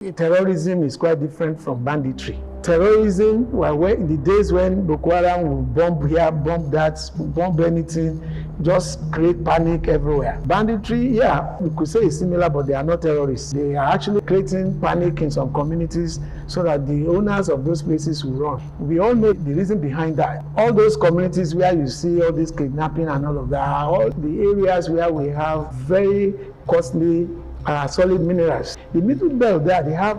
Terrorism is quite different from banditry. Terrorism, well, in the days when Boko Haram will bomb here, bomb that, bomb anything, just create panic everywhere. Banditry, yeah, we could say it's similar, but they are not terrorists. They are actually creating panic in some communities so that the owners of those places will run. We all know the reason behind that. All those communities where you see all this kidnapping and all of that are all the areas where we have very costly solid minerals. The middle belt there, they have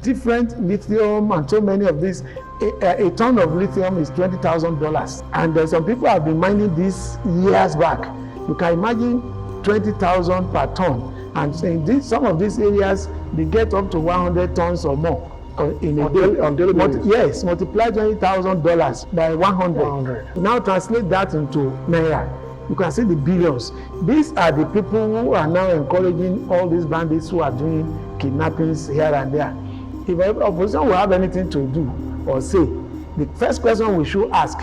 different lithium and so many of these. A ton of lithium is $20,000, and some people have been mining this years back. You can imagine 20,000 per ton, and in some of these areas they get up to 100 tons or more in a day. On daily basis. Yes, multiply $20,000 by 100. Now translate that into naira. You can see the billions. These are the people who are now encouraging all these bandits who are doing kidnappings here and there. If opposition will have anything to do or say, the first question we should ask,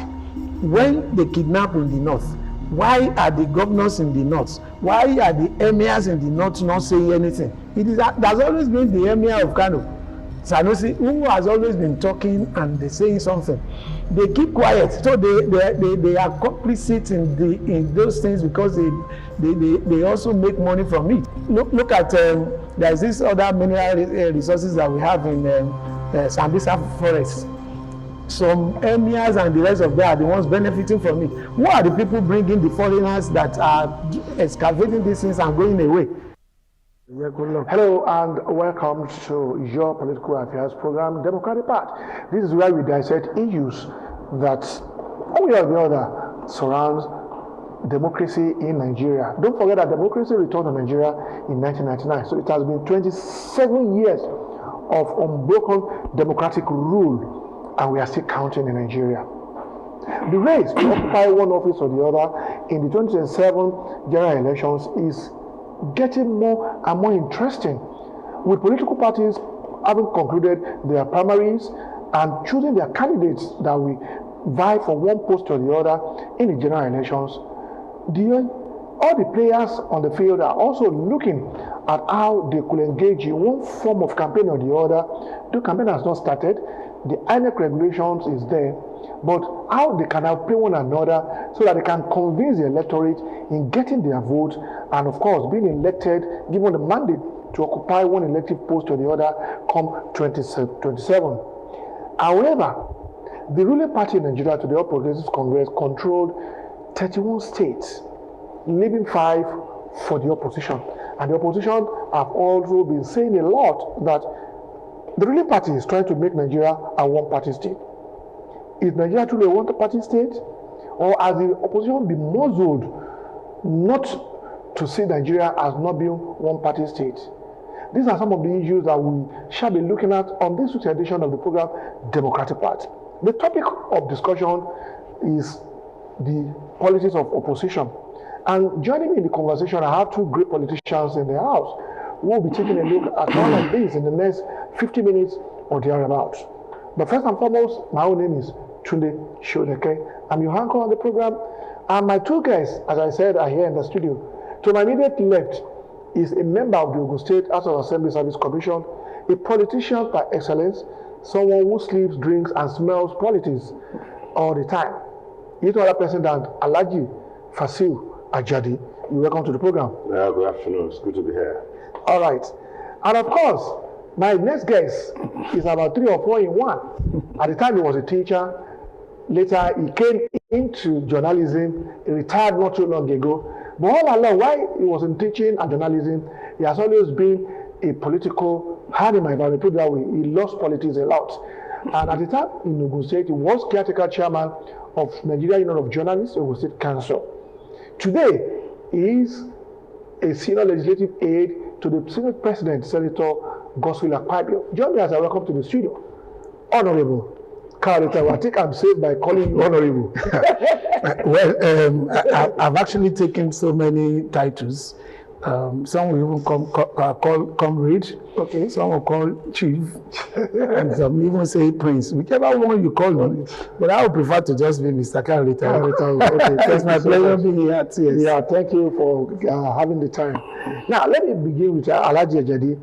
when they kidnap in the north, why are the governors in the north, why are the emirs in the north not saying anything? There's always been the emir of Kano, Sanusi, who has always been talking and saying something. They keep quiet, so they are complicit in those things because they also make money from it. Look at there's this other mineral resources that we have in Sambisa forest. Some emirs and the rest of them are the ones benefiting from it. Who are the people bringing the foreigners that are excavating these things and going away? Hello and welcome to your political affairs program, Democratic Part. This is where we dissect issues that, one way or the other, surrounds democracy in Nigeria. Don't forget that democracy returned to Nigeria in 1999. So it has been 27 years of unbroken democratic rule, and we are still counting in Nigeria. The race to occupy one office or the other in the 2027 general elections is getting more and more interesting, with political parties having concluded their primaries and choosing their candidates that will vie for one post or the other in the general elections. All the players on the field are also looking at how they could engage in one form of campaign or the other. The campaign has not started, the INEC regulations is there, but how they can outplay one another so that they can convince the electorate in getting their vote and, of course, being elected, given the mandate to occupy one elective post or the other come 2027. However, the ruling party in Nigeria, today, All Progressives Congress, controlled 31 states, leaving 5 for the opposition. And the opposition have also been saying a lot that the ruling party is trying to make Nigeria a one-party state. Is Nigeria truly a one-party state? Or has the opposition been muzzled not to see Nigeria as not being one-party state? These are some of the issues that we shall be looking at on this week's edition of the program, Democratic Party. The topic of discussion is the politics of opposition. And joining me in the conversation, I have two great politicians in the house who will be taking a look at all of this in the next 50 minutes or thereabouts. But first and foremost, my own name is Tunde Shodeke. I'm your anchor on the program. And my two guests, as I said, are here in the studio. To my immediate left is a member of the Ogun State House of Assembly Service Commission, a politician by excellence, someone who sleeps, drinks, and smells politics all the time. He's no other person than Alhaji Fasil Ajadi. You're welcome to the program. Yeah, good afternoon. It's good to be here. All right. And of course, my next guest is about 3 or 4 in one. At the time, he was a teacher. Later, he came into journalism. He retired not too long ago. But all along, while he was in teaching and journalism, he has always been a political animal, if I may put it that way. He loves politics a lot. And at the time in Ogun State, he was caretaker chairman of Nigeria Union of Journalists, Ogun State Council. Today, he is a senior legislative aide to the Senate President, Senator Godswill Akpabio. Join me as I welcome to the studio, Honorable Karita. I think I'm safe by calling you Honorable. Well, I've actually taken so many titles. Some will even call comrade. Okay. Some will call chief, and some even say prince. Whichever one you call me, but I would prefer to just be Mr. Karita. Okay, it's my pleasure being here. Yes. Yeah, thank you for having the time. Now, let me begin with Alhaji Ajadi.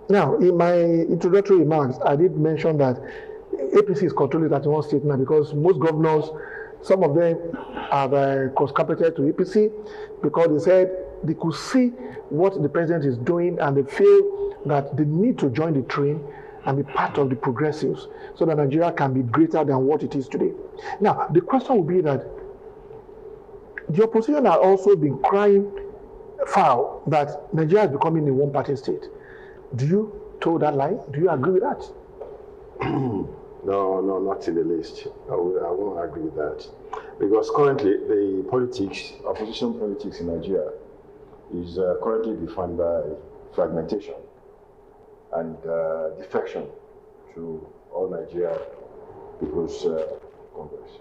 Now, in my introductory remarks, I did mention that APC is controlling 31 states now because most governors, some of them are cross-carpeted to APC because they said they could see what the president is doing and they feel that they need to join the train and be part of the progressives so that Nigeria can be greater than what it is today. Now, the question will be that the opposition has also been crying foul that Nigeria is becoming a one-party state. Do you toe that line? Do you agree with that? No, not in the least. I won't agree with that. Because currently, the politics, opposition politics in Nigeria is currently defined by fragmentation and defection to all Nigeria People's Congress.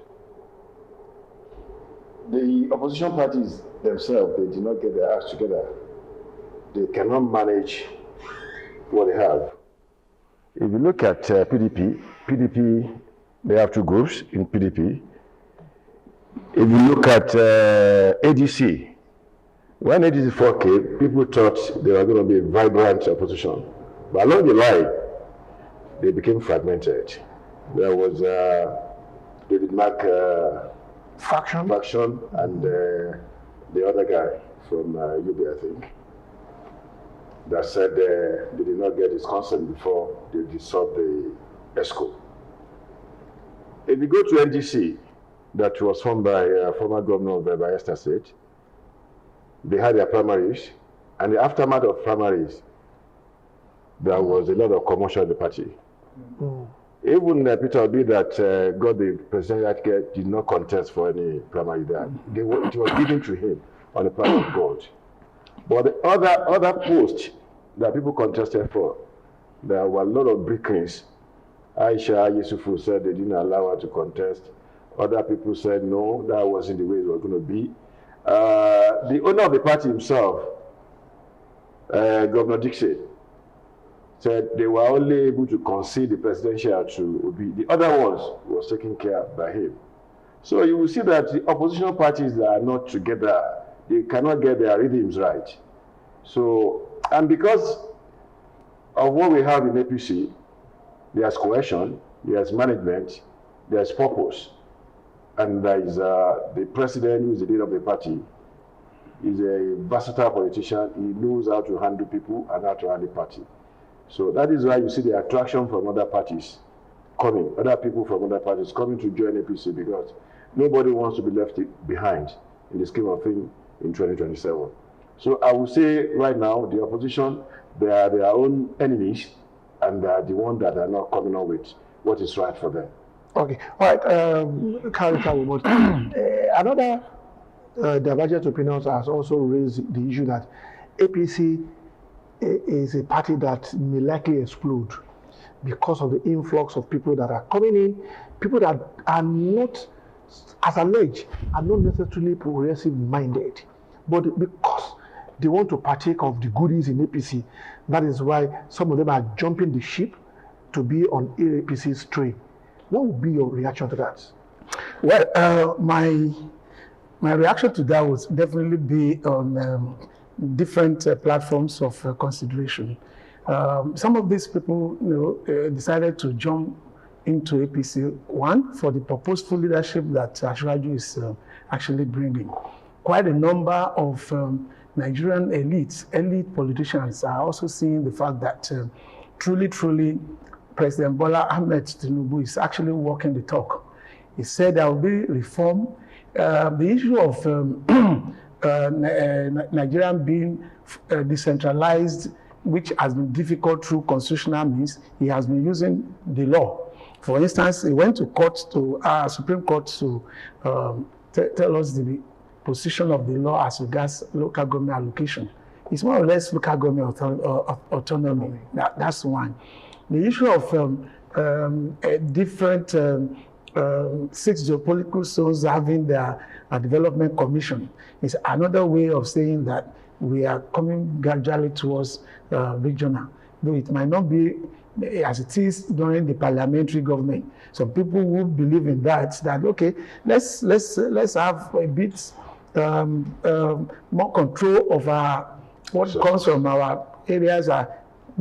The opposition parties themselves, they did not get their acts together. They cannot manage what they have. If you look at PDP, they have two groups in PDP. If you look at ADC, when ADC came, people thought they were going to be a vibrant opposition. But along the line, they became fragmented. There was David Mark Faction and the other guy from UB, I think, that said they did not get his consent before they dissolved the ESCO. If you go to NDC, that was formed by former governor of Bayelsa State, they had their primaries, and the aftermath of primaries, there was a lot of commotion in the party. Even Peter Obi that got the presidential ticket did not contest for any primary there. It was given to him on the part of God. But the other posts that people contested for, there were a lot of brickings. Aisha Yusufu said they didn't allow her to contest. Other people said no, that wasn't the way it was going to be. The owner of the party himself, Governor Dixie, said they were only able to concede the presidential to Obi. The other ones was taken care of by him. So you will see that the opposition parties that are not together, they cannot get their rhythms right. So, and because of what we have in APC, there's cohesion, there's management, there's purpose, and there is the president who is the leader of the party. He's a versatile politician. He knows how to handle people and how to handle the party. So that is why you see the attraction from other parties coming, other people from other parties coming to join APC, because nobody wants to be left behind in the scheme of things in 2027. So I would say right now, the opposition, they are their own enemies, and they are the ones that are not coming up with what is right for them. Okay, all right, another divergent opinions has also raised the issue that APC is a party that may likely explode because of the influx of people that are coming in, people that are not, as alleged, are not necessarily progressive minded, but because they want to partake of the goodies in APC, that is why some of them are jumping the ship to be on APC's train. What would be your reaction to that? Well, my reaction to that would definitely be on different platforms of consideration. Some of these people, decided to jump into APC, one, for the purposeful leadership that Ashwaju is actually bringing. Quite a number of Nigerian elite politicians are also seeing the fact that truly, President Bola Ahmed Tinubu is actually walking the talk. He said there will be reform. The issue of Nigeria being decentralized, which has been difficult through constitutional means, he has been using the law. For instance, he went to court, to Supreme Court, to tell us the position of the law as regards local government allocation. It's more or less local government autonomy. That's one. The issue of different 6 geopolitical zones having their development commission is another way of saying that we are coming gradually towards regional, though it might not be as it is during the parliamentary government. Some people who believe in that okay, let's have a bit more control of what comes from our areas,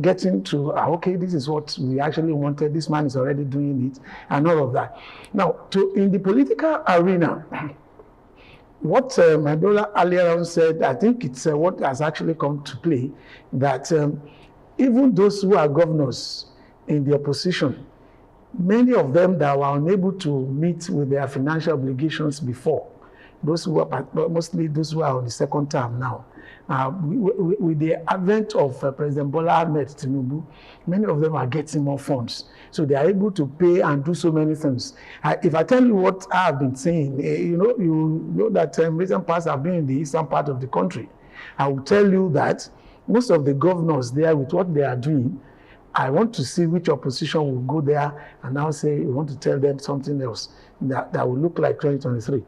getting to, okay, this is what we actually wanted, this man is already doing it, and all of that. Now, in the political arena, what my brother earlier on said, I think it's what has actually come to play, that even those who are governors in the opposition, many of them that were unable to meet with their financial obligations before, those who are, mostly those who are on the second term now, with the advent of President Bola Ahmed Tinubu, many of them are getting more funds. So they are able to pay and do so many things. If I tell you what I have been saying, you know that recent past I've been in the eastern part of the country. I will tell you that most of the governors there, with what they are doing, I want to see which opposition will go there and now say, we want to tell them something else that will look like 2023.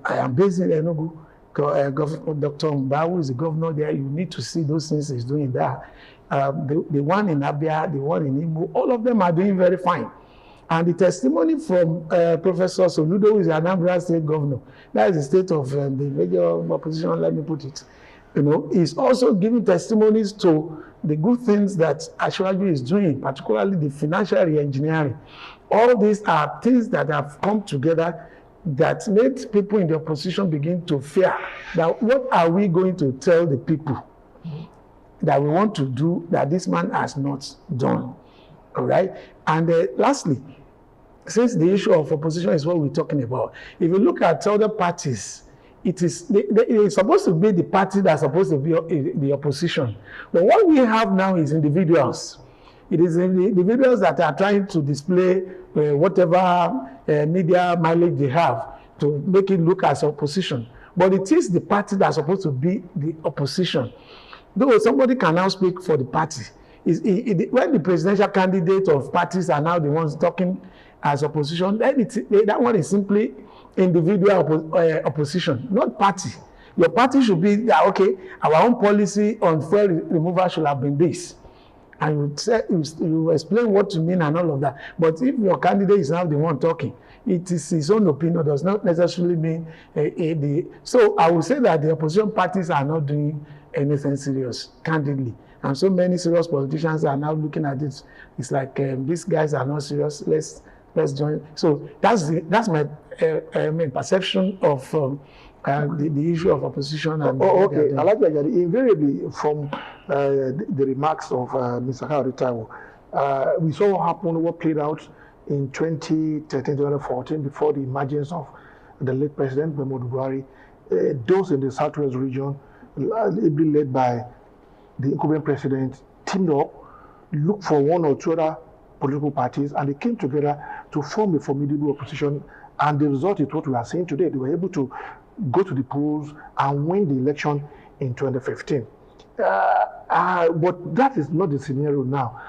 I am based in Enugu. Dr. Mbawu is the governor there. You need to see those things he's doing there. The one in Abia, the one in Imo, all of them are doing very fine. And the testimony from Professor Soludo, who is the Anambra State governor, that is the state of the major opposition, let me put it, is also giving testimonies to the good things that Ashwaju is doing, particularly the financial re-engineering. All these are things that have come together that made people in the opposition begin to fear that what are we going to tell the people that we want to do that this man has not done. All right. And lastly, since the issue of opposition is what we're talking about, if you look at other parties, it's supposed to be the party that's supposed to be the opposition. But what we have now is individuals. It is individuals that are trying to display whatever media mileage they have to make it look as opposition. But it is the party that's supposed to be the opposition. Though somebody can now speak for the party. When the presidential candidate of parties are now the ones talking as opposition, then that one is simply individual opposition, not party. Your party should be, okay, our own policy on fuel removal should have been this. And you explain what you mean and all of that. But if your candidate is now the one talking, it is his own opinion, does not necessarily mean So I would say that the opposition parties are not doing anything serious, candidly. And so many serious politicians are now looking at it. It's like, these guys are not serious, let's join. So that's my perception of the issue of opposition. And okay, I like that. Invariably, from the remarks of Mr. Kayode Taiwo, we saw what played out in 2013-2014 before the emergence of the late President Muhammadu Buhari. Those in the Southwest region, led by the incumbent president, teamed up, looked for one or two other political parties, and they came together to form a formidable opposition. And the result is what we are seeing today. They were able to go to the polls and win the election in 2015. But that is not the scenario now.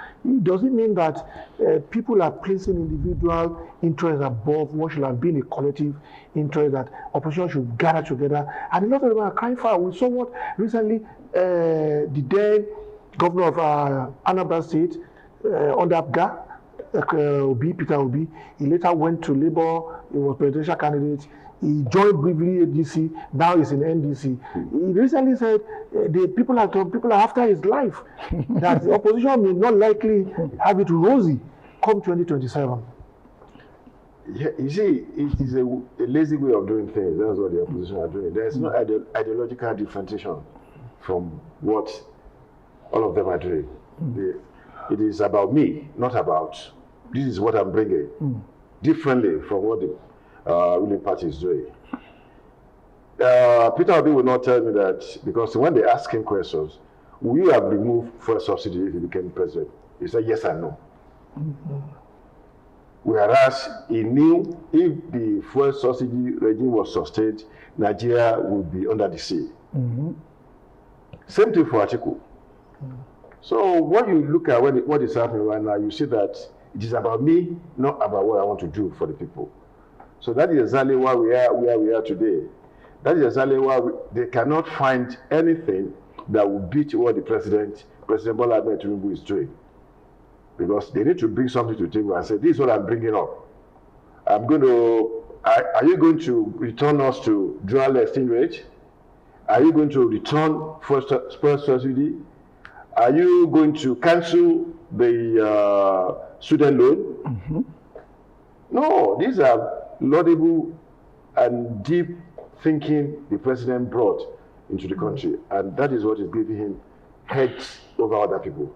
Does it mean that people are placing individual interests above what should have been a collective interest, that opposition should gather together? And a lot of them are crying foul. We saw what recently the then governor of Anambra State, under Abga, Peter Obi, he later went to Labour, he was presidential candidate. He joined briefly ADC, now he's in NDC. He recently said the people are after his life, that the opposition may not likely have it rosy come 2027. Yeah, you see, it is a lazy way of doing things. That's what the opposition are doing. There is no ideological differentiation from what all of them are doing. It is about me, not about, this is what I'm bringing, differently from what the ruling party is doing. Peter Obi will not tell me that, because when they ask him questions, will you have removed fuel subsidy if you became president? He said yes and no. Whereas he knew if the fuel subsidy regime was sustained, Nigeria would be under the sea. Same thing for Atiku. So when you look at what is happening right now, you see that it is about me, not about what I want to do for the people. So that is exactly why we are where we are today. That is exactly why they cannot find anything that will beat what the President Bola Ahmed Tinubu is doing. Because they need to bring something to the table and say, this is what I'm bringing up. Are you going to return us to dual exchange rate? Are you going to return first subsidy? Are you going to cancel the student loan? No, these are laudable and deep thinking the president brought into the country, and that is what is giving him heads over other people.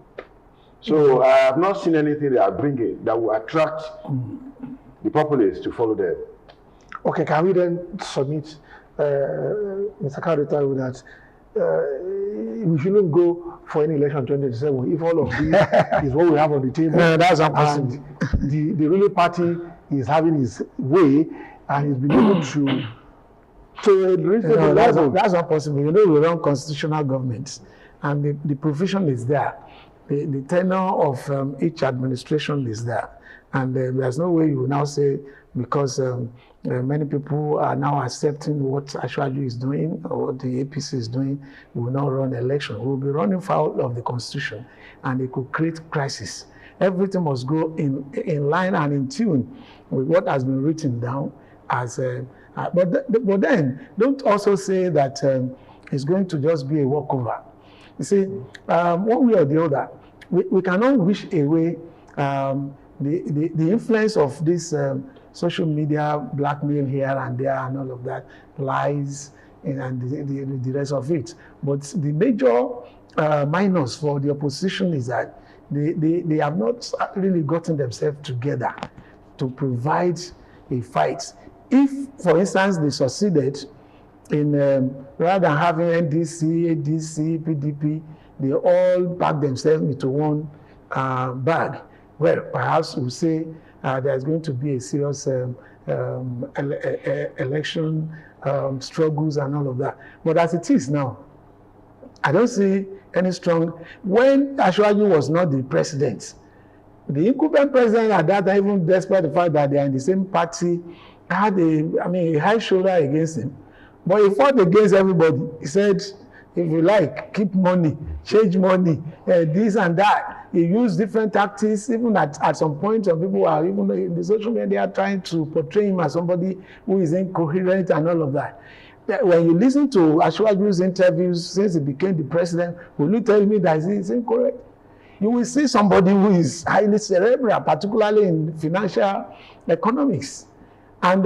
So I have not seen anything they are bringing that will attract the populace to follow them. Okay, can we then submit, Mr. Carter, that we shouldn't go for any election 2027 if all of this is what we have on the table? No, that's impossible. And the ruling party is having his way and he's been able to reach No, that's not possible. You know, we run constitutional governments, and the provision is there. The tenure of each administration is there. And there's no way you will now say, because many people are now accepting what Ashwaju is doing or what the APC is doing, we will not run election. We will be running foul of the Constitution, and it could create crisis. Everything must go in line and in tune with what has been written down as but then don't also say that it's going to just be a walkover. You see, one way or the other, we cannot wish away the influence of this social media blackmail here and there and all of that, lies and the rest of it. But the major minus for the opposition is that they have not really gotten themselves together to provide a fight. If, for instance, they succeeded in, rather than having NDC, ADC, PDP, they all pack themselves into one bag, well, perhaps we'll say there's going to be a serious election struggles and all of that. But as it is now, I don't see any strong. When Ashwaju was not the president, the incumbent president at that time, even despite the fact that they are in the same party, had a high shoulder against him. But he fought against everybody. He said, if you like, keep money, change money, this and that. He used different tactics. Even at some point, some people are, even in the social media, trying to portray him as somebody who is incoherent and all of that. When you listen to Ashwaju's interviews since he became the president, will you tell me that he's incorrect? You will see somebody who is highly cerebral, particularly in financial economics. And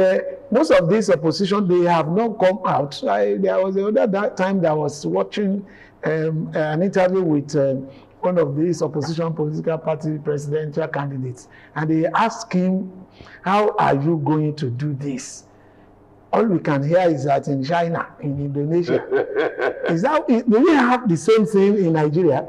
most of this opposition, they have not come out. There was another time that I was watching an interview with one of these opposition political party presidential candidates, and they asked him, how are you going to do this? All we can hear is that in China, in Indonesia. Do we have the same thing in Nigeria?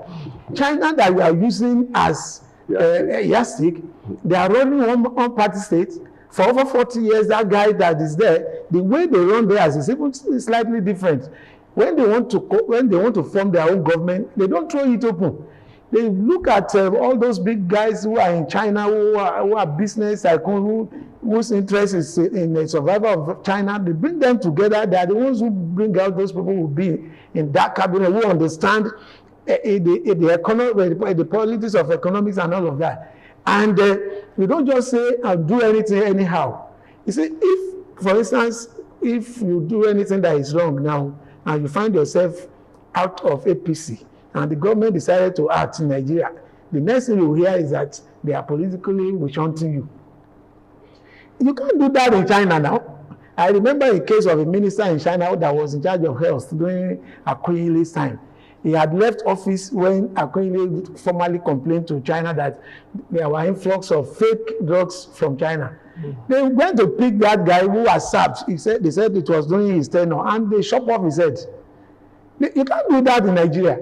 China that we are using as yardstick, they are running one party state. For over 40 years, that guy that is there, the way they run theirs is even slightly different. When they want to form their own government, they don't throw it open. They look at all those big guys who are in China, who are business tycoons, whose interest is in the survival of China. They bring them together. They are the ones who bring out those people who will be in that cabinet, who understand the politics of economics and all of that. And we don't just say, I'll do anything anyhow. You see, if, for instance, if you do anything that is wrong now, and you find yourself out of APC, and the government decided to act in Nigeria, the next thing you hear is that they are politically witch-hunting you. You can't do that in China now. I remember a case of a minister in China that was in charge of health during Akoile's time. He had left office when Akoile formally complained to China that there were influx of fake drugs from China. They went to pick that guy who was sacked. They said it was during his tenure, and they chop off his head. You can't do that in Nigeria.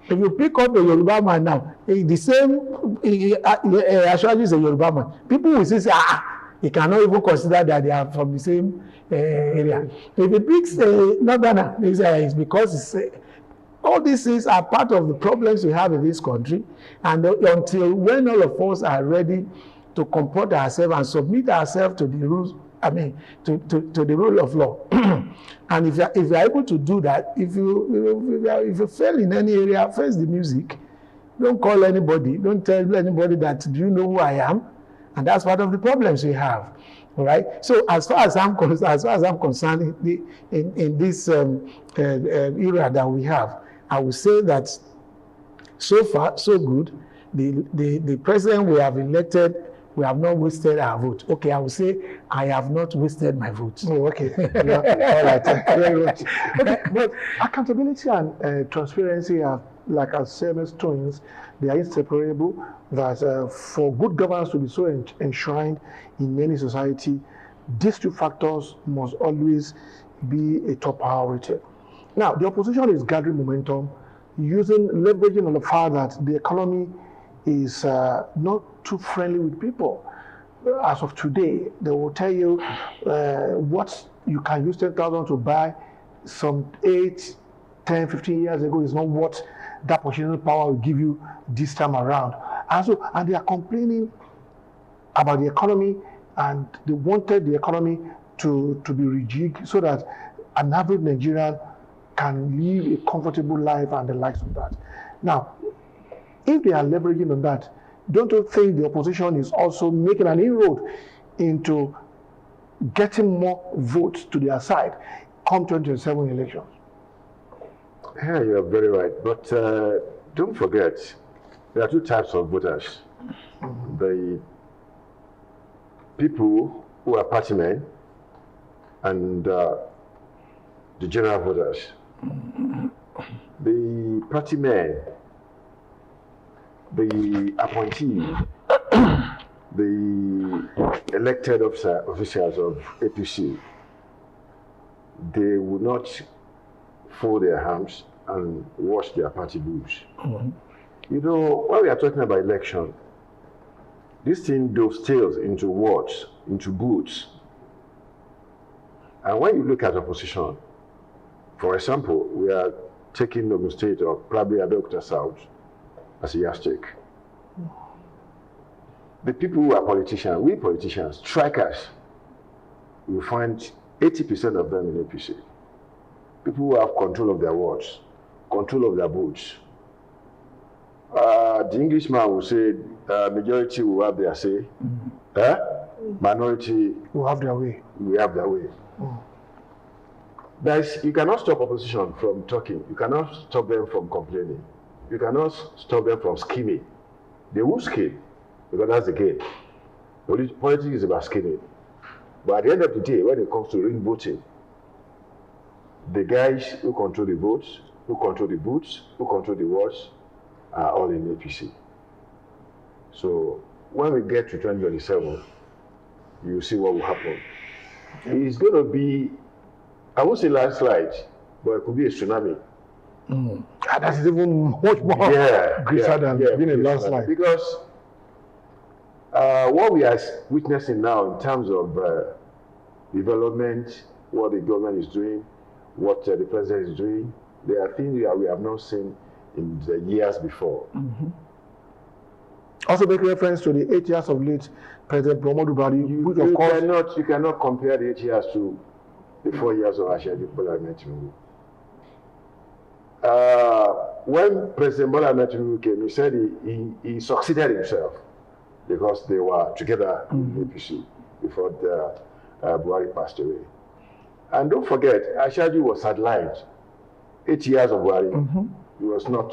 If you pick up a Yoruba man now, the same Ashwaju is a Yoruba man. People will say, he cannot even consider that they are from the same area. If he picks a Northerner, it's because all these things are part of the problems we have in this country. And until when all of us are ready to comport ourselves and submit ourselves to the rules, to the rule of law. And if you're able to do that, if you fail in any area, face the music. Don't call anybody. Don't tell anybody that, do you know who I am? And that's part of the problems we have. All right. So as far as I'm concerned, in this era that we have, I would say that so far, so good. The president we have elected, we have not wasted our vote. Okay, I will say I have not wasted my vote. Oh, okay. Yeah. All right. Very much. Okay, but accountability and transparency are like as Siamese twins. They are inseparable. That for good governance to be so enshrined in any society, these two factors must always be a top priority. Now, the opposition is gathering momentum, leveraging on the fact that the economy is not too friendly with people. As of today, they will tell you what you can use 10,000 to buy some 8, 10, 15 years ago is not what that purchasing power will give you this time around. And they are complaining about the economy, and they wanted the economy to be rejigged so that an average Nigerian can live a comfortable life and the likes of that. Now, if they are leveraging on that, don't you think the opposition is also making an inroad into getting more votes to their side come 2027 elections? Yeah, you're very right. But don't forget, there are two types of voters. The people who are party men and the general voters. The party men, the appointee, the elected officials of APC, they will not fold their hands and wash their party boots. You know, when we are talking about election, this thing dovetails into words, into boots. And when you look at opposition, for example, we are taking Ogun State or probably Abeokuta South as a yardstick. The people who are politicians, we politicians, strikers, you find 80% of them in APC. People who have control of their words, control of their votes. The Englishman will say majority will have their say, minority Will have their way. will have their way. You cannot stop opposition from talking. You cannot stop them from complaining. You cannot stop them from scheming. They will scheme, because that's the game. Politics is about scheming. But at the end of the day, when it comes to ring voting, the guys who control the votes, who control the booths, who control the words, are all in APC. So when we get to 2027, you see what will happen. It's going to be, I won't say landslide, but it could be a tsunami. And that is even much more greater than being a landslide. Because what we are witnessing now in terms of development, what the government is doing, what the president is doing, there are things that we have not seen in the years before. Also make reference to the 8 years of late President Muhammadu Buhari, which of course... You cannot compare the 8 years to the 4 years of Asiwaju Bola Ahmed Tinubu. When President Bola Ahmed Tinubu came, he said he succeeded himself because they were together in APC before Buhari passed away. And don't forget, Asiwaju was sidelined. 8 years of Buhari, he was not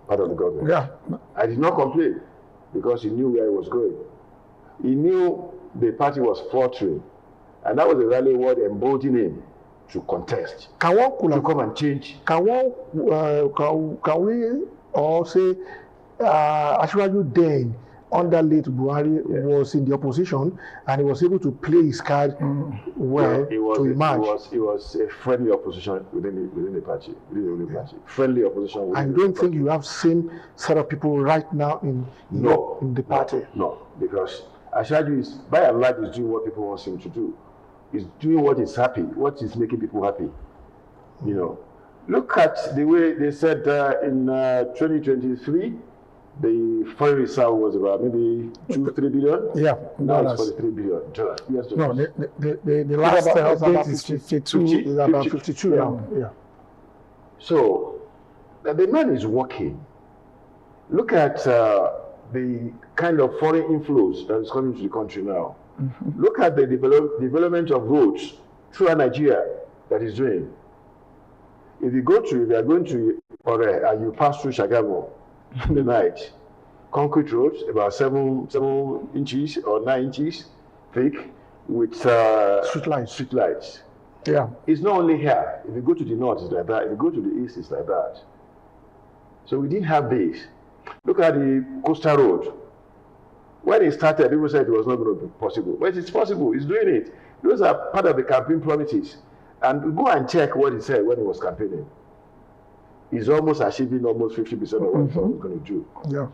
part of the government. Yeah. I did not complain because he knew where he was going. He knew the party was faltering, and that was a rally word emboldening him to contest, Can to come and change. we all say Asiwaju then under late Buhari was in the opposition and he was able to play his card well to emerge. It was a friendly opposition within the party, friendly opposition. I don't think you have same set of people right now in the party. No, because Asiwaju is by and large is doing what people want him to do. He's doing what is happy, what is making people happy. You know, look at the way they said in 2023. The foreign reserve was about maybe 2-3 billion. Yeah, now it's 43 billion dollars. No, the last update is 52. Is about 52. Yeah. So the man is working. Look at the kind of foreign inflows that is coming to the country now. Look at the development of roads throughout Nigeria that is doing. If you are going to Ore and you pass through Shagamu, in the night. Concrete roads, about 7 inches or 9 inches thick, with street lights. Yeah. It's not only here. If you go to the north, it's like that. If you go to the east, it's like that. So we didn't have this. Look at the coastal road. When it started, people said it was not going to be possible. But it's possible. He's doing it. Those are part of the campaign promises. And go and check what he said when he was campaigning. He's almost achieving almost 50% of what he was going to do. Yeah.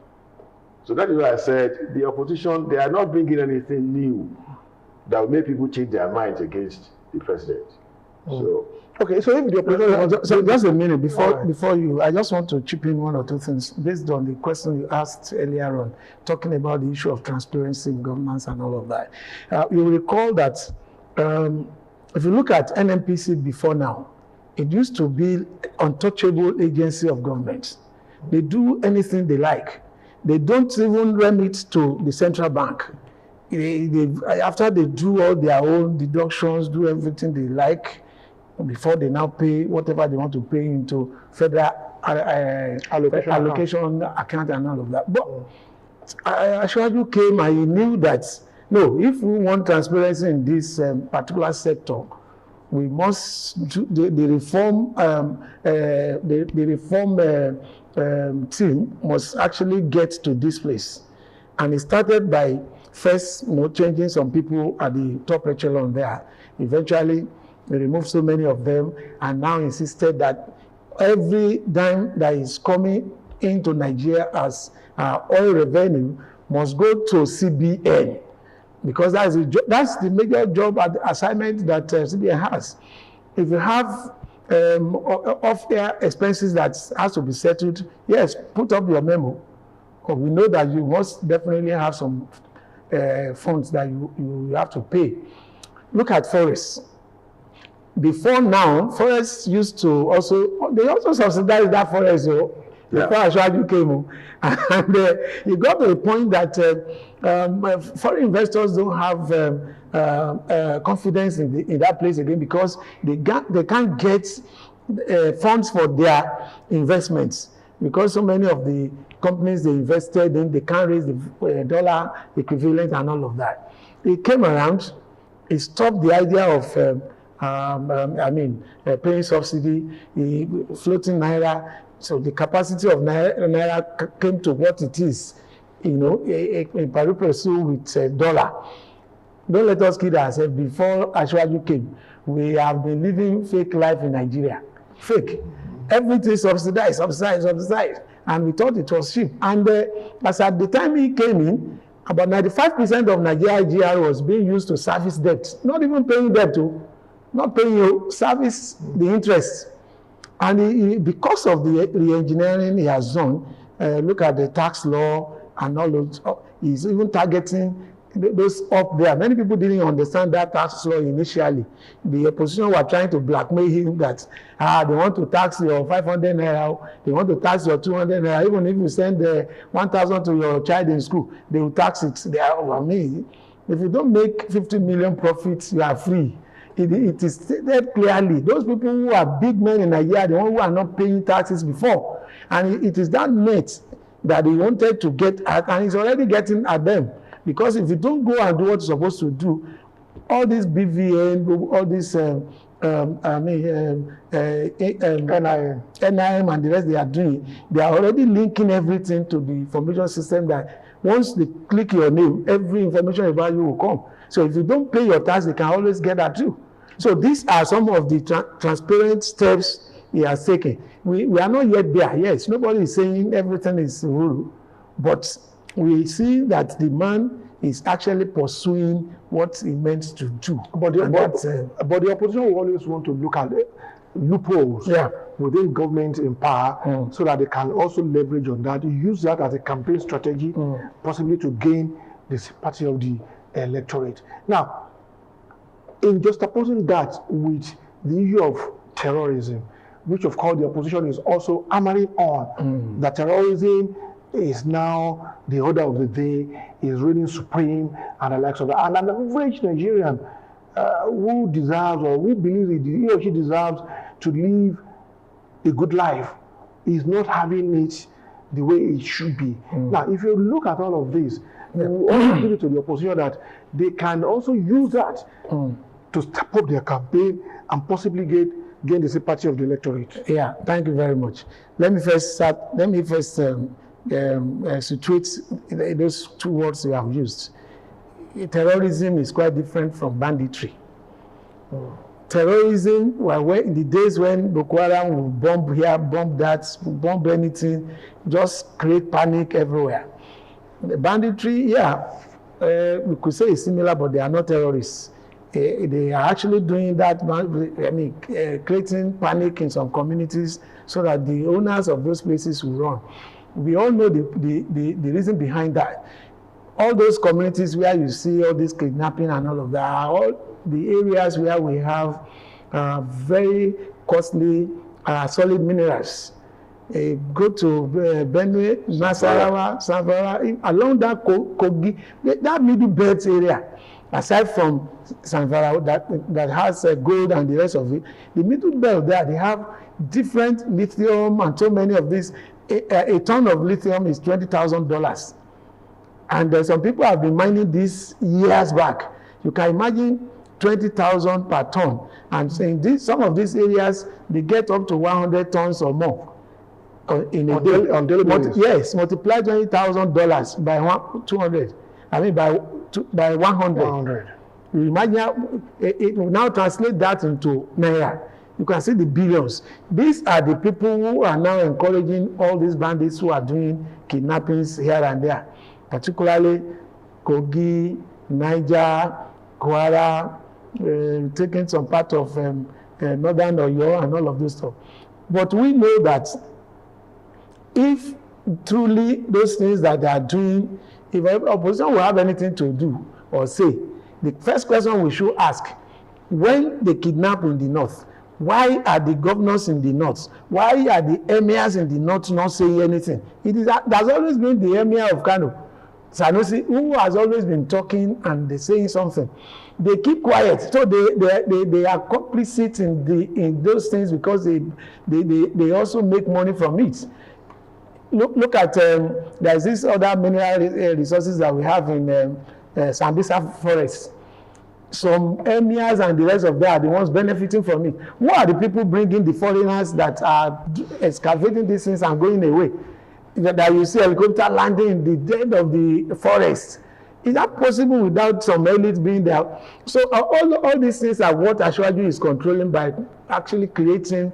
So that is why I said the opposition, they are not bringing anything new that will make people change their minds against the president. So Okay, so if the opposition... So just a minute before you, I just want to chip in one or two things based on the question you asked earlier on, talking about the issue of transparency in governance and all of that. You will recall that if you look at NNPC before now, it used to be untouchable agency of government. They do anything they like. They don't even remit to the central bank. After they do all their own deductions, do everything they like, before they now pay whatever they want to pay into federal allocation account and all of that. But Ashwaju came and he knew that, no, if we want transparency in this particular sector, we must do the reform team must actually get to this place. And it started by first changing some people at the top echelon there. Eventually, they removed so many of them and now insisted that every dime that is coming into Nigeria as oil revenue must go to CBN, because that's the major job assignment that CBN has. If you have off-air expenses that has to be settled, yes, put up your memo. Because we know that you must definitely have some funds that you have to pay. Look at forests. Before now, forests used to they also subsidized that forest before Ashwaju came. And it got to the point that foreign investors don't have confidence in that place again, because they can't get funds for their investments, because so many of the companies they invested in, they can't raise the dollar equivalent and all of that. It came around, it stopped the idea of paying subsidy, floating naira. So the capacity of naira came to what it is, in pari passu with dollar. Don't let us kid ourselves. Before Ashwaju came, we have been living fake life in Nigeria. Fake. Everything subsidized. And we thought it was cheap. And as at the time he came in, about 95% of Nigeria GR was being used to service debt. Not even paying debt, not paying you, service the interest. And because of the re-engineering he has done, look at the tax law and all those, he's even targeting those up there. Many people didn't understand that tax law initially. The opposition were trying to blackmail him that they want to tax your 500 naira, they want to tax your 200 naira. Even if you send 1,000 to your child in school, they will tax it. If you don't make 50 million profits, you are free. It is stated clearly. Those people who are big men in Nigeria, the ones who are not paying taxes before, and it is that net that he wanted to get at, and he's already getting at them. Because if you don't go and do what you're supposed to do, all this BVN, all this NIM and the rest they are doing, they are already linking everything to the information system that once they click your name, every information about you will come. So if you don't pay your tax, they can always get at you. So these are some of the transparent steps he has taken. We are not yet there. Yes, nobody is saying everything is rule, but we see that the man is actually pursuing what he meant to do. But the opposition will always want to look at loopholes within government in power so that they can also leverage on that, use that as a campaign strategy, possibly to gain the sympathy of the electorate. Now, in juxtaposing that with the issue of terrorism, which of course the opposition is also hammering on, that terrorism is now the order of the day, is reigning supreme, and the likes of that. And an average Nigerian who deserves, or who believes he or she deserves to live a good life, is not having it the way it should be. Now, if you look at all of this, you also give it to the opposition that they can also use that to step up their campaign and possibly gain the sympathy of the electorate. Yeah, thank you very much. Let me first situate those two words you have used. Terrorism is quite different from banditry. Terrorism, well, in the days when Boko Haram will bomb here, bomb that, bomb anything, just create panic everywhere. The banditry, we could say it's similar, but they are not terrorists. They are actually doing that, creating panic in some communities so that the owners of those places will run. We all know the reason behind that. All those communities where you see all this kidnapping and all of that are all the areas where we have very costly solid minerals. Go to Benue, Nasarawa, Sanfara, along that Kogi, that middle belt area, aside from Sanfara that has gold and the rest of it, the middle belt there, they have different lithium and so many of these. A ton of lithium is $20,000. And some people have been mining this years back. You can imagine 20,000 per ton. And in some of these areas, they get up to 100 tons or more in a day. On daily basis. Yes, multiply $20,000 by 200. I mean by 100. 100. You imagine it will now translate that into naira. You can see the billions. These are the people who are now encouraging all these bandits who are doing kidnappings here and there, particularly Kogi, Niger, Kwara, taking some part of northern Oyo and all of this stuff. But we know that if truly those things that they are doing, if opposition will have anything to do or say, the first question we should ask, when they kidnap in the north, why are the governors in the north, why are the emirs in the north not saying anything? There's always been the emir of Kano, Sanusi, who has always been talking and they're saying something. They keep quiet, so they are complicit in those things because they also make money from it. Look at there's this other mineral resources that we have in Sambisa forest. Some emirs and the rest of them are the ones benefiting from it. Who are the people bringing the foreigners that are excavating these things and going away? That you see helicopter landing in the dead of the forest. Is that possible without some elites being there? So all these things are what Ashwaju is controlling by actually creating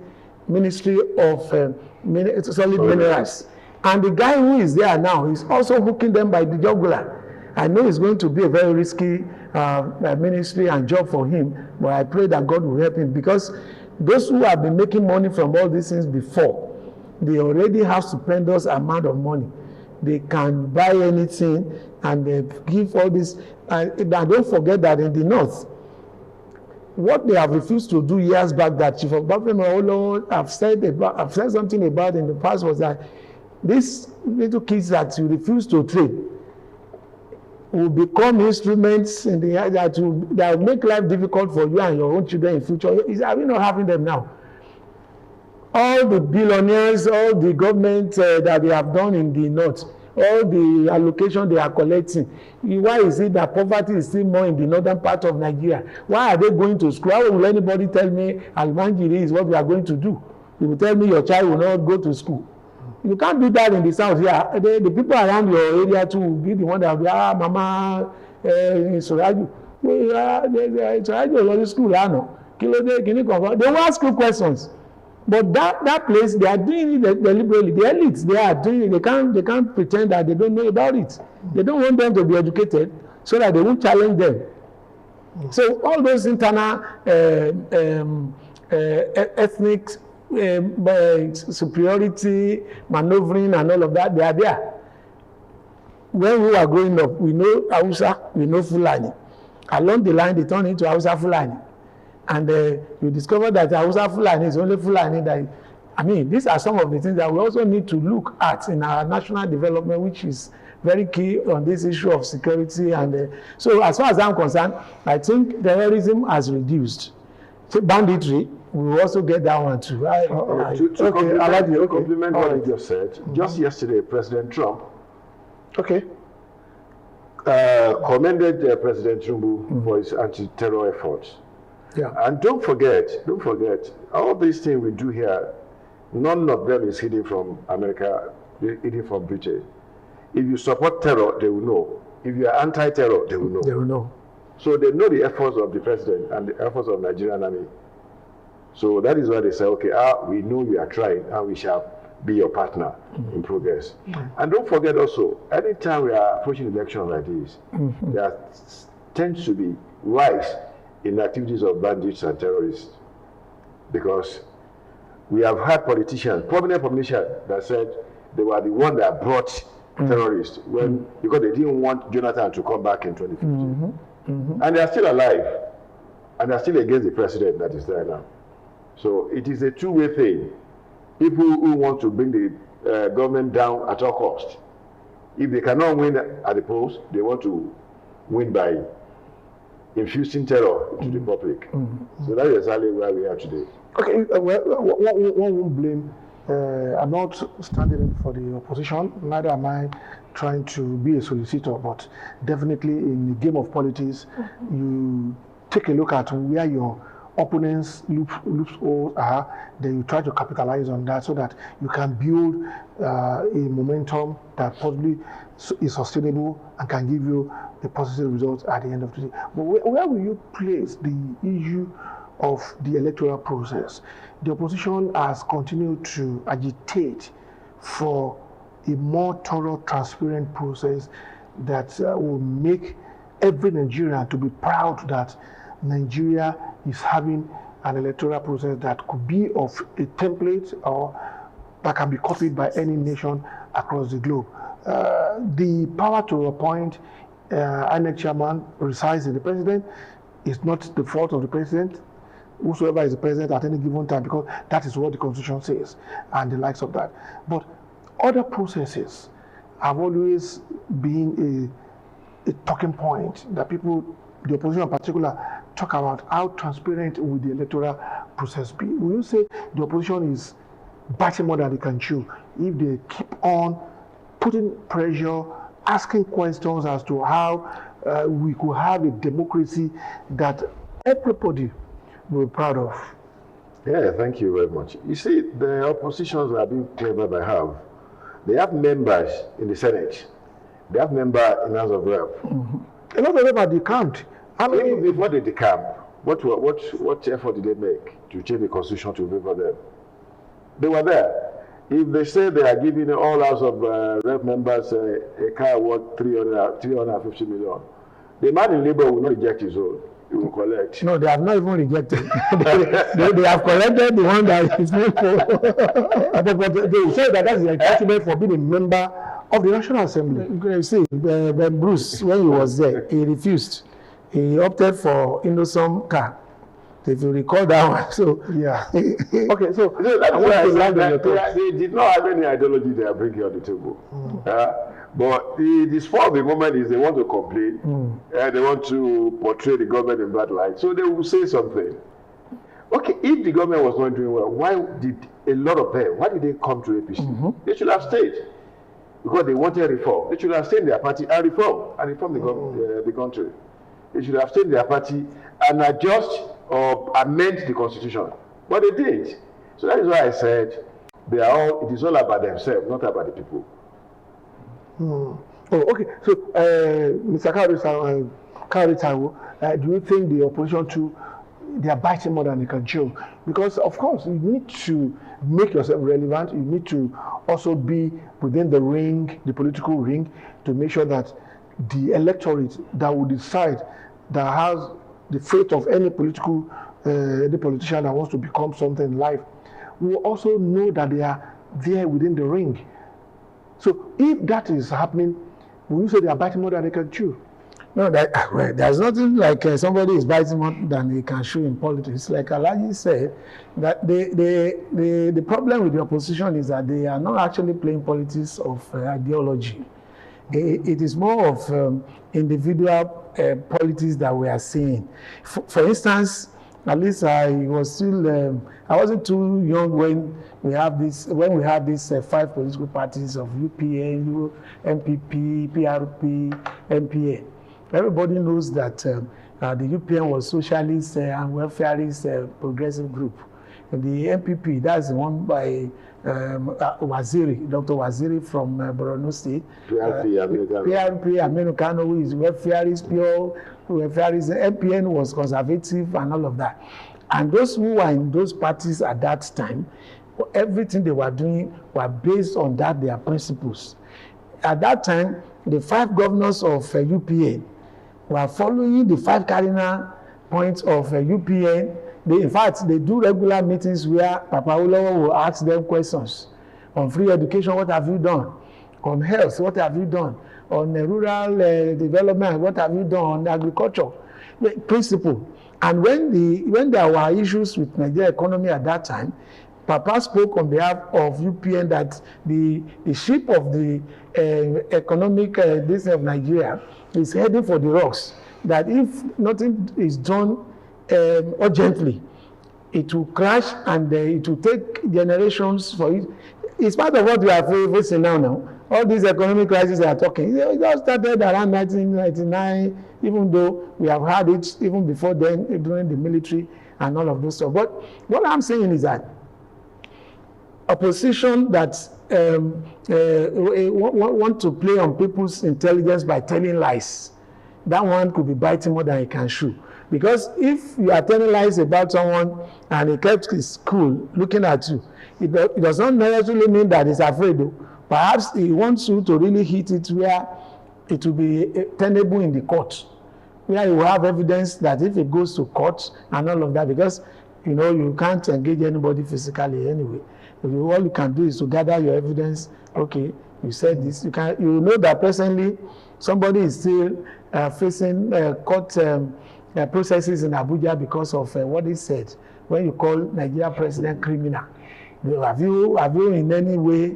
Ministry of Solid Minerals. And the guy who is there now is also hooking them by the jugular. I know it's going to be a very risky ministry and job for him, but I pray that God will help him, because those who have been making money from all these things before, they already have stupendous amount of money. They can buy anything and they give all this. And don't forget that in the north, what they have refused to do years back that Chief of Bafem have said something about in the past was that these little kids that you refuse to train will become instruments in the that will make life difficult for you and your own children in future. Are we not having them now? All the billionaires, all the government that they have done in the north, all the allocation they are collecting, why is it that poverty is still more in the northern part of Nigeria? Why are they going to school? How will anybody tell me Almanjiri is what we are going to do? You will tell me your child will not go to school. You can't do that in the south. Yeah, the people around your area too will be the one that will be, mama, Soraju. Soraju is already school, they will ask you questions. But that place, they are doing it deliberately. The elites, they are doing it. They can't pretend that they don't know about it. They don't want them to be educated so that they won't challenge them. So all those internal ethnic superiority, maneuvering and all of that, they are there. When we were growing up, we know Hausa, we know Fulani. Along the line, they turn into Hausa Fulani. And you discover that Hausa Fulani is only Fulani that, these are some of the things that we also need to look at in our national development, which is very key on this issue of security. And so as far as I'm concerned, I think terrorism has reduced. So banditry, we will also get that one too. To compliment what you just said, just yesterday, President Trump commended President Tinubu for his anti-terror efforts. Yeah. And don't forget, all these things we do here, none of them is hidden from America, hidden from Britain. If you support terror, they will know. If you are anti-terror, they will know. They will know. So they know the efforts of the president and the efforts of Nigerian army. So that is why they say, okay, we know you are trying and we shall be your partner in progress. And don't forget also, anytime we are approaching elections like this, there tends to be rise in activities of bandits and terrorists. Because we have had politicians, prominent politicians, that said they were the one that brought terrorists because they didn't want Jonathan to come back in 2015. And they are still alive, and they are still against the president that is there now. So it is a two-way thing. People who want to bring the government down at all cost, if they cannot win at the polls, they want to win by infusing terror to the public. So that is exactly where we are today. Okay, one won't blame. I'm not standing for the opposition, neither am I trying to be a solicitor, but definitely in the game of politics, you take a look at where your opponents' loopholes are, then you try to capitalize on that so that you can build a momentum that possibly is sustainable and can give you a positive result at the end of the day. But where will you place the issue of the electoral process? The opposition has continued to agitate for a more thorough, transparent process that will make every Nigerian to be proud that Nigeria is having an electoral process that could be of a template or that can be copied by any nation across the globe. The power to appoint INEC chairman resides in the president. It's not the fault of the president, whosoever is the president at any given time, because that is what the constitution says and the likes of that. But other processes have always been a talking point that people, the opposition in particular, talk about how transparent will the electoral process be. Will you say the opposition is biting more than they can chew if they keep on putting pressure, asking questions as to how we could have a democracy that everybody will be proud of? Yeah, thank you very much. You see, the oppositions are being clever by how they have members in the Senate, they have members in House of Rep. A lot of them are decamped. Even before they decamp, what effort did they make to change the constitution to favor them? They were there. If they say they are giving all House of Rep members a car worth 350 million, the man in Labour will not reject his own. He will collect. No, they have not even rejected. they have collected the one that is meant for. but they say that that's the entitlement for being a member of the National Assembly. You see, when Bruce, when he was there, he refused. He opted for Innosom car. If you recall that one, so yeah. Okay, so that's why they did not have any ideology they are bringing on the table. But the spur of the moment is they want to complain and they want to portray the government in bad light. So they will say something. Okay, if the government was not doing well, why did a lot of them, why did they come to APC? They should have stayed because they wanted reform. They should have stayed in their party and reform the country. They should have stayed in their party and adjust or amend the constitution. But they didn't. So that is why I said it is all about themselves, not about the people. Oh, okay. So, Mr. Kauri, do you think the opposition too, they are biting more than they can chew? Because, of course, you need to make yourself relevant. You need to also be within the ring, the political ring, to make sure that the electorate that will decide, that has the fate of any politician that wants to become something in life, will also know that they are there within the ring. So if that is happening, will you say they are biting more than they can chew? No, there's nothing like somebody is biting more than they can chew in politics. Like Alhaji said, that the problem with the opposition is that they are not actually playing politics of ideology. It is more of individual politics that we are seeing. For instance, At least I was still, I wasn't too young when we had these 5 political parties of UPN, MPP, PRP, MPN. Everybody knows that the UPN was socialist and welfareist progressive group. And the MPP, that's the one by Waziri, Dr. Waziri from Borno State. PRP Americano, who is welfareist, pure welfareist. MPN was conservative and all of that. And those who were in those parties at that time, everything they were doing were based on that, their principles. At that time, the 5 governors of UPN were following the 5 cardinal points of UPN. In fact, they do regular meetings where Papa Olowo will ask them questions on free education, what have you done? On health, what have you done? On rural development, what have you done? On agriculture, the principle. And when there were issues with Nigeria economy at that time, Papa spoke on behalf of UPN that the ship of the economic business of Nigeria is heading for the rocks. That if nothing is done urgently, it will crash and it will take generations for it. It's part of what we are facing now. All these economic crises they are talking, it all started around 1999, even though we have had it even before then during the military and all of those stuff. But what I'm saying is that opposition that want to play on people's intelligence by telling lies, that one could be biting more than it can chew. Because if you are telling lies about someone and he kept his cool looking at you, it does not necessarily mean that he's afraid. Though. Perhaps he wants you to really hit it where it will be tenable in the court, where you have evidence that if it goes to court and all of that, because you can't engage anybody physically anyway. All you can do is to gather your evidence. Okay, you said this. You know that presently somebody is still facing court processes in Abuja because of what he said when you call Nigeria president criminal. Have you in any way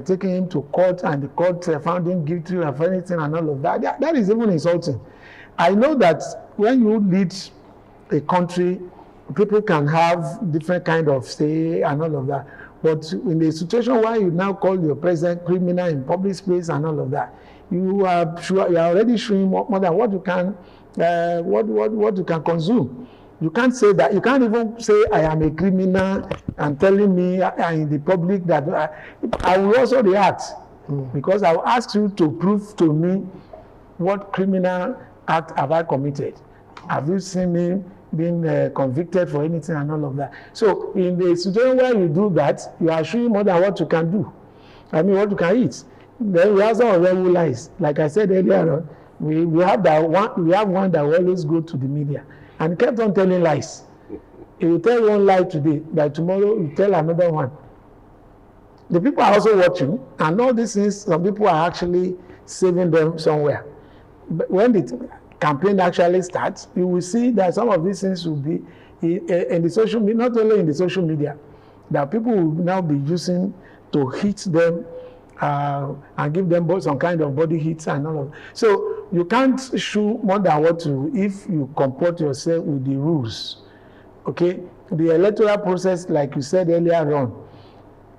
taken him to court and the court found him guilty of anything and all of that? That is even insulting. I know that when you lead a country, people can have different kind of say and all of that. But in the situation where you now call your president criminal in public space and all of that, you are already showing more than what you can what you can consume. You can't say that. You can't even say I am a criminal and telling me in the public that I will also react because I will ask you to prove to me what criminal act have I committed. Have you seen me being convicted for anything and all of that? So in the situation where you do that, you are showing more than what you can do. I mean, what you can eat. Then we have some of them who lies. Like I said earlier on, we have one that will always go to the media and kept on telling lies. He will tell one lie today, by tomorrow he will tell another one. The people are also watching, and all these things, some people are actually saving them somewhere. But when the campaign actually starts, you will see that some of these things will be in the social media, not only in the social media, that people will now be using to hit them and give them some kind of body hits and all of that. So you can't shoot more than what you, if you comport yourself with the rules. Okay? The electoral process, like you said earlier on,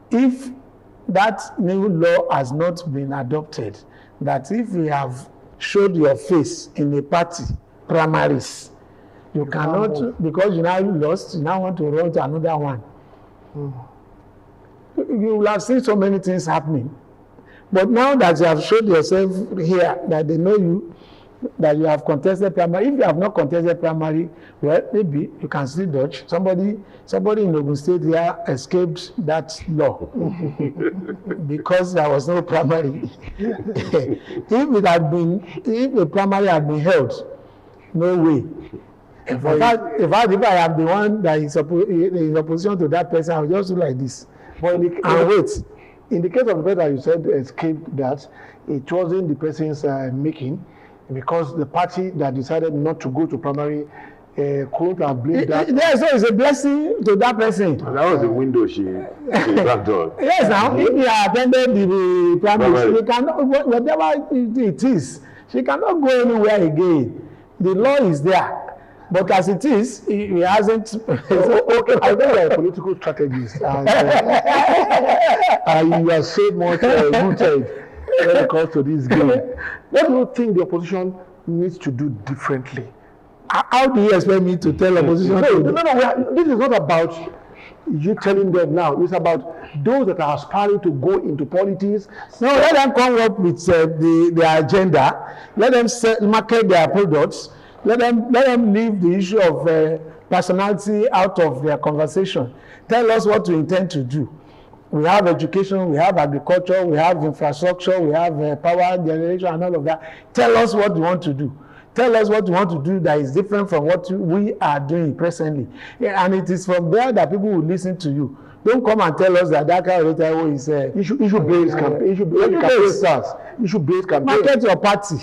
if that new law has not been adopted, that if you have showed your face in a party primaries, you cannot, because you now lost, you now want to run to another one. You will have seen so many things happening. But now that you have showed yourself here, that they know you, that you have contested primary, if you have not contested primary, well, maybe you can still dodge. Somebody in Ogun State here escaped that law because there was no primary. If a primary had been held, no way. In fact, if I am the one that is in opposition to that person, I will just do like this. But wait. In the case of the person you said escaped that, it wasn't the person's making, because the party that decided not to go to primary could have blamed that. Yes, so it's a blessing to that person. And that was the window she backed on. Yes, now if you attended the primary, she cannot, whatever it is, she cannot go anywhere again. The law is there. But as it is, he hasn't. Okay, I know you're a political strategist, and you are so much rooted when it comes to this game. What do you think the opposition needs to do differently? How do you expect me to tell opposition? No. This is not about you telling them now. It's about those that are aspiring to go into politics. No, let them come up with their agenda. Let them market their products. Let them leave the issue of personality out of their conversation. Tell us what we intend to do. We have education, we have agriculture, we have infrastructure, we have power generation and all of that. Tell us what you want to do. Tell us what you want to do that is different from what we are doing presently. Yeah, and it is from there that people will listen to you. Don't come and tell us that kind of is issue-based campaign. Issue-based campaign. Market your party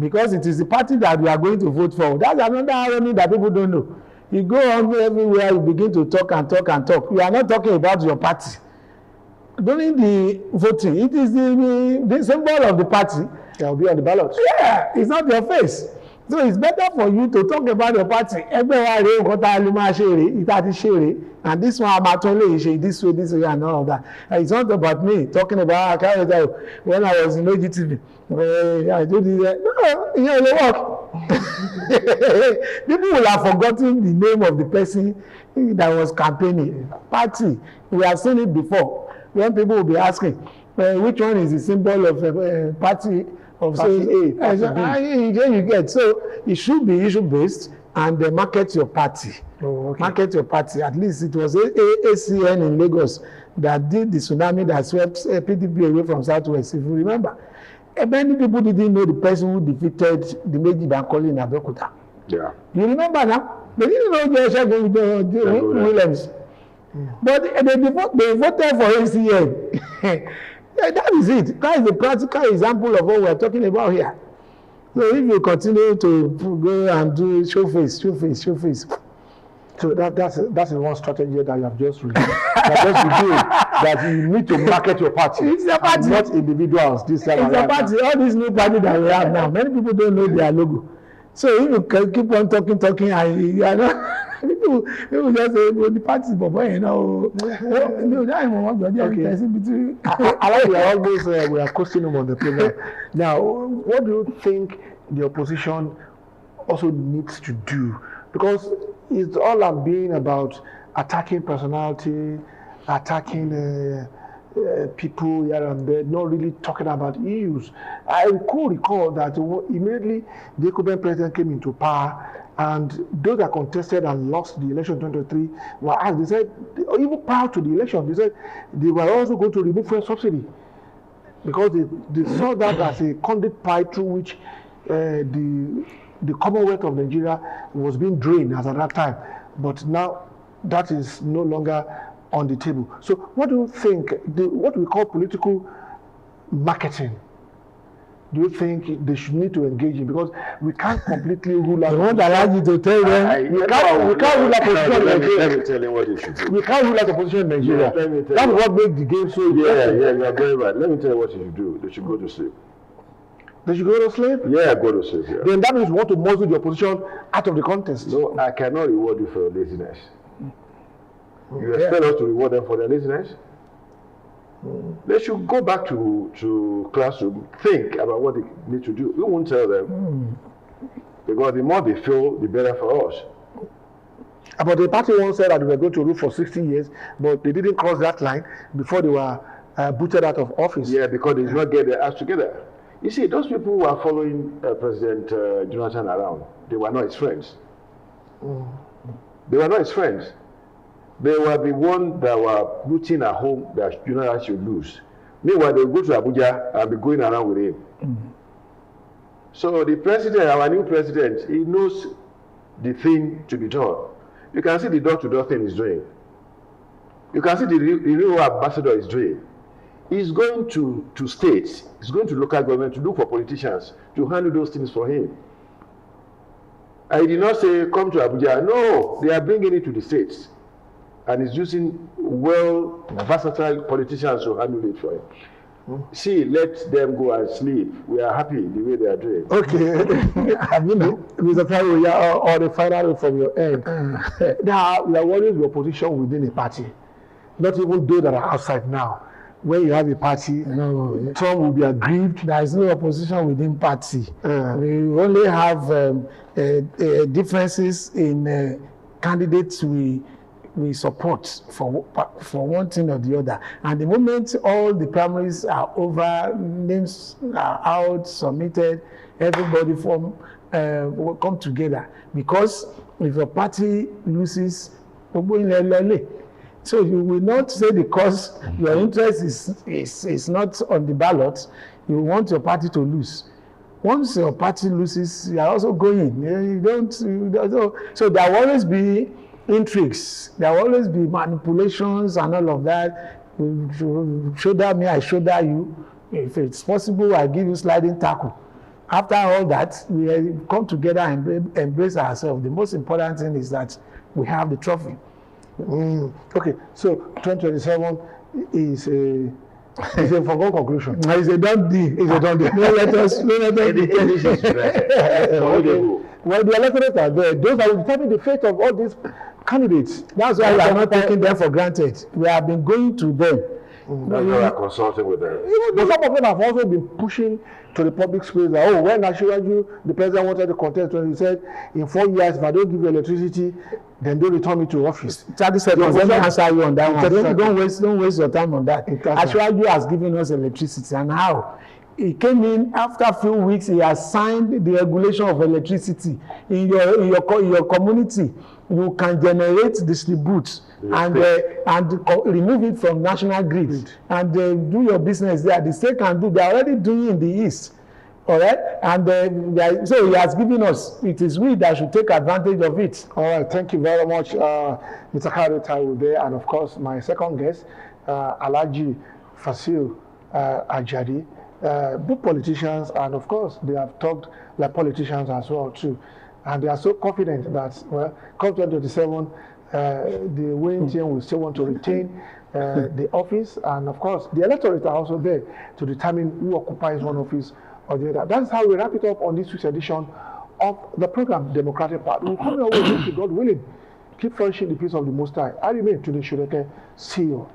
because it is the party that we are going to vote for. That's another irony that people don't know. You go on everywhere, you begin to talk and talk and talk. You are not talking about your party. During the voting, it is the symbol of the party that will be on the ballot. Yeah, it's not your face. So it's better for you to talk about your party. And this one I'm actually this way and all of that. And it's not about me talking about when I was in OGTV. I do this. No, it work. People will have forgotten the name of the person that was campaigning. Party. We have seen it before. When people will be asking, which one is the symbol of party? Of party A, you get. So it should be issue-based and market your party. Oh, okay. Market your party. At least it was ACN in Lagos that did the tsunami that swept PDP away from Southwest, if you remember. Many people didn't know the person who defeated the Meji Bankole in Abeokuta. Yeah. You remember now? They didn't know Williams. But they voted for ACN. Yeah, that is it. That is the practical example of what we are talking about here. So if you continue to go and do show face. So that's one strategy that you have just reviewed. That you need to market your party. It's a party. Not individuals. This time it's a party. All these new party that we have now, many people don't know their logo. So if you can keep on talking, and you are not. People just say, well, the party, but you know, no, that is what you're okay. I like we are questioning him on the program. Now, what do you think the opposition also needs to do? Because it's all about attacking personality, attacking people here and there, not really talking about issues. I could recall that immediately the incumbent president came into power, and those that contested and lost the election in 2023 were asked, they said, even prior to the election, they said they were also going to remove fuel subsidy because they saw that as a conduit pipe through which the Commonwealth of Nigeria was being drained as at that time. But now that is no longer on the table. So what do you think, what we call political marketing, do you think they should need to engage in? Because we can't completely rule out. I won't allow you to tell them. We can't rule out opposition in Nigeria. Let me tell him what he should do. We can't rule out opposition in Nigeria. That's what makes the game so interesting. Yeah, you are very right. Let me tell you what you should do. They should go to sleep. They should go to sleep? Yeah, go to sleep. Yeah. Then that means we want to muzzle the opposition out of the contest. No, I cannot reward you for your laziness. You expect us to reward them for their laziness? They should go back to classroom, think about what they need to do. We won't tell them. Because the more they fail, the better for us. But the party once said that they were going to rule for 60 years, but they didn't cross that line before they were booted out of office. Yeah, because they did not get their acts together. You see, those people who are following President Jonathan around, they were not his friends. They were not his friends. They were the ones that were rooting at home that Jonathan should lose. Meanwhile, they go to Abuja and be going around with him. So the president, our new president, he knows the thing to be done. You can see the door-to-door thing he's doing. You can see the real ambassador is doing. He's going to states, he's going to local government to look for politicians to handle those things for him. I did not say come to Abuja. No, they are bringing it to the states. And he's using versatile politicians to handle it for him. See, let them go and sleep. We are happy the way they are doing. Okay. Mr. Taiwo, or the final from your end. There are always the opposition within a party, not even those that are outside now. When you have a party, some will be aggrieved. There is no opposition within party. We only have differences in candidates we support for one thing or the other. And the moment all the primaries are over, names are out, submitted, everybody will come together. Because if a party loses, so you will not say because your interest is not on the ballot, you want your party to lose. Once your party loses, you are also going. So there will always be intrigues. There will always be manipulations and all of that. You shoulder me, I shoulder you. If it's possible, I give you sliding tackle. After all that, we come together and embrace ourselves. The most important thing is that we have the trophy. Okay, so 2027 is a foregone conclusion. It's a done deal. It's a done deal. No let us. Well, the electorate are there. Those are determining the fate of all these candidates. That's why we are not taking them for granted. We have been going to them. That's why we are consulting with them. But some of them have also been pushing to the public space that, when the president wanted to contest, when he said, in 4 years, if I don't give you electricity, then don't return me to office. 30 seconds, let me answer you on that one. Don't waste your time on that. Ashwaju has given us electricity, and how? He came in after a few weeks. He has signed the regulation of electricity in your community. You can generate, distribute, and remove it from national grid, and do your business there. The state can do. They are already doing in the east. All right, and so he has given us. It is we that should take advantage of it. All right, thank you very much, Mr. Kari Taiwo there, and of course my second guest, Alhaji Fasil Ajadi. Both politicians, and of course they have talked like politicians as well too, and they are so confident that come 2027, the winning team will still want to retain the office, and of course the electorate are also there to determine who occupies one office or the other. That's how we wrap it up on this week's edition of the program Democratic Part. We'll come your way, God willing. Keep flourishing the peace of the Most High. I remain to the Shureke. See you.